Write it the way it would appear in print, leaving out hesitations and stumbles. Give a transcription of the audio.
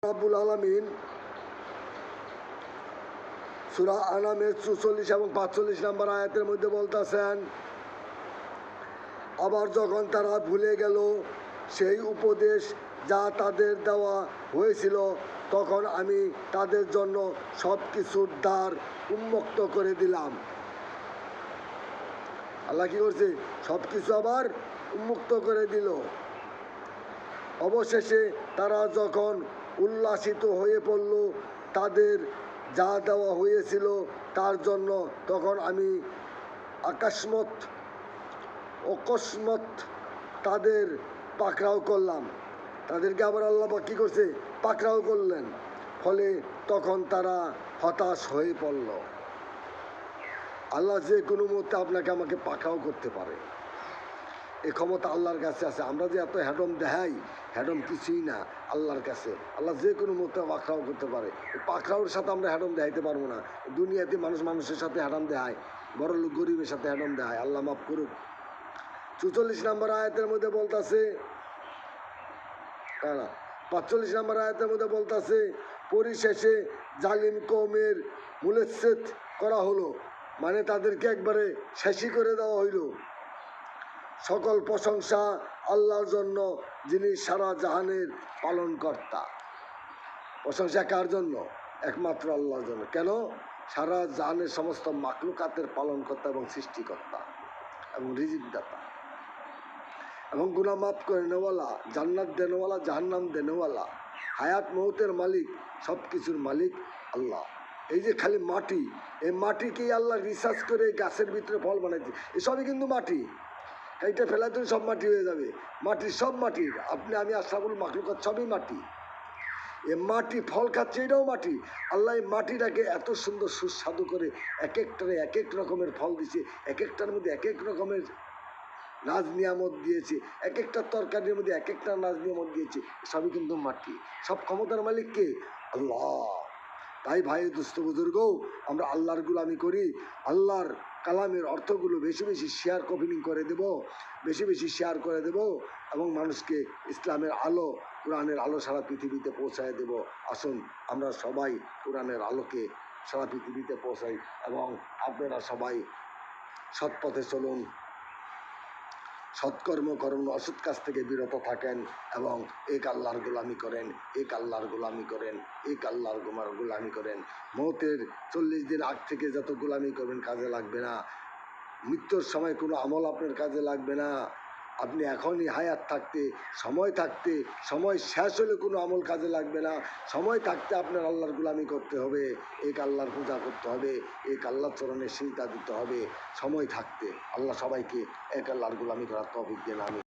রাব্বুল আলামিন সূরা আনামের ৪৪ এবং ৪৫ নম্বর আয়াতের মধ্যে বলতেছেন, আবার যখন তারা ভুলে গেল সেই উপদেশ যা তাদের দেওয়া হয়েছিল, তখন আমি তাদের জন্য সব কিছুর দ্বার উন্মুক্ত করে দিলাম। আল্লাহ কি করছে? সব কিছু আবার উন্মুক্ত করে দিল। অবশেষে তারা যখন উল্লাসিত হয়ে পড়ল তাদের যা দেওয়া হয়েছিল তার জন্য, তখন আমি অকস্মাৎ তাদের পাকড়াও করলাম। তাদেরকে আবার আল্লাহ কী করছে? পাকড়াও করলেন। ফলে তখন তারা হতাশ হয়ে পড়ল। আল্লাহ যে কোনো মুহূর্তে আপনাকে আমাকে পাকড়াও করতে পারে, এ ক্ষমতা আল্লাহর কাছে আছে। আমরা যে এত হ্যাডম দেখাই, হ্যাডম কিছুই না আল্লাহর কাছে। আল্লাহ যে কোনো মুহূর্তে পাকড়াও করতে পারে। পাকড়াওর সাথে আমরা হ্যাডম দেখাইতে পারবো না। দুনিয়াতে মানুষের সাথে হ্যাডম দেখায়, বড় লোক গরিবের সাথে হ্যাডম দেখায়। আল্লাহ মাফ করুক। ৪৪ নম্বর আয়াতের মধ্যে বলতেছে, ৪৫ নম্বর আয়াতের মধ্যে বলতেছে, পরিশেষে জালিম কওমের মূলচ্ছেদ করা হলো, মানে তাদেরকে একবারে শেষই করে দেওয়া হইল। সকল প্রশংসা আল্লাহর জন্য, যিনি সারা জাহানের পালনকর্তা। প্রশংসা কার জন্য? একমাত্র আল্লাহর জন্য। কেন? সারা জাহানের সমস্ত মাখলুকাতের পালনকর্তা এবং সৃষ্টিকর্তা এবং রিজিকদাতা এবং গুনাহ মাফ করে নেওয়ালা, জান্নাত দেনওয়ালা, জাহান্নাম দেনওয়ালা, হায়াত মৌতের মালিক, সব কিছুর মালিক আল্লাহ। এই যে খালি মাটি, এই মাটিকেই আল্লাহ রিসার্চ করে গাছের ভিতরে ফল বানাইছে। এসবই কিন্তু মাটি। এইটা ফেলা তো সব মাটি হয়ে যাবে। মাটির সব মাটির, আপনি আমি আশরাফুল মাখলুকাত সবই মাটি। এ মাটি ফল খাচ্ছে, এটাও মাটি। আল্লাহ এই মাটিটাকে এত সুন্দর সুস্বাদু করে এক একটারে এক এক রকমের ফল দিয়েছে, এক একটার মধ্যে এক এক রকমের নাজ নিয়ামত দিয়েছে, এক একটা তরকারির মধ্যে এক একটা নাজ নিয়ামত দিয়েছে। সবই কিন্তু মাটি। সব ক্ষমতার মালিক কে? আল্লাহ। তাই ভাই দুস্থ বুজুর্গ, আমরা আল্লাহর গুলামি করি। আল্লাহর কালামের অর্থগুলো বেশি বেশি শেয়ার কপিং করে দেব, বেশি বেশি শেয়ার করে দেব এবং মানুষকে ইসলামের আলো, কোরআনের আলো সারা পৃথিবীতে পৌঁছায় দেব। আসুন আমরা সবাই কোরআনের আলোকে সারা পৃথিবীতে পৌঁছাই এবং আপনারা সবাই সৎ পথে চলুন, সৎকর্ম করুন, অসৎ কাজ থেকে বিরত থাকেন এবং এক আল্লাহর গোলামি করেন, এক আল্লাহর গোলামি করেন, এক আল্লাহর গোলামি করেন। মৌতের 40 দিন আগ থেকে যত গোলামি করবেন কাজে লাগবে না। মৃত্যুর সময় কোনো আমল আপনার কাজে লাগবে না। আপনি এখনই হায়াত থাকতে, সময় শেষ হলে কোনো আমল কাজে লাগবে না। সময় থাকতে আপনার আল্লাহর গোলামি করতে হবে, এক আল্লাহর পূজা করতে হবে, এক আল্লাহর চরণে সিজদা দিতে হবে। সময় থাকতে আল্লাহ সবাইকে এক আল্লাহর গোলামি করার তৌফিক দেন। আমি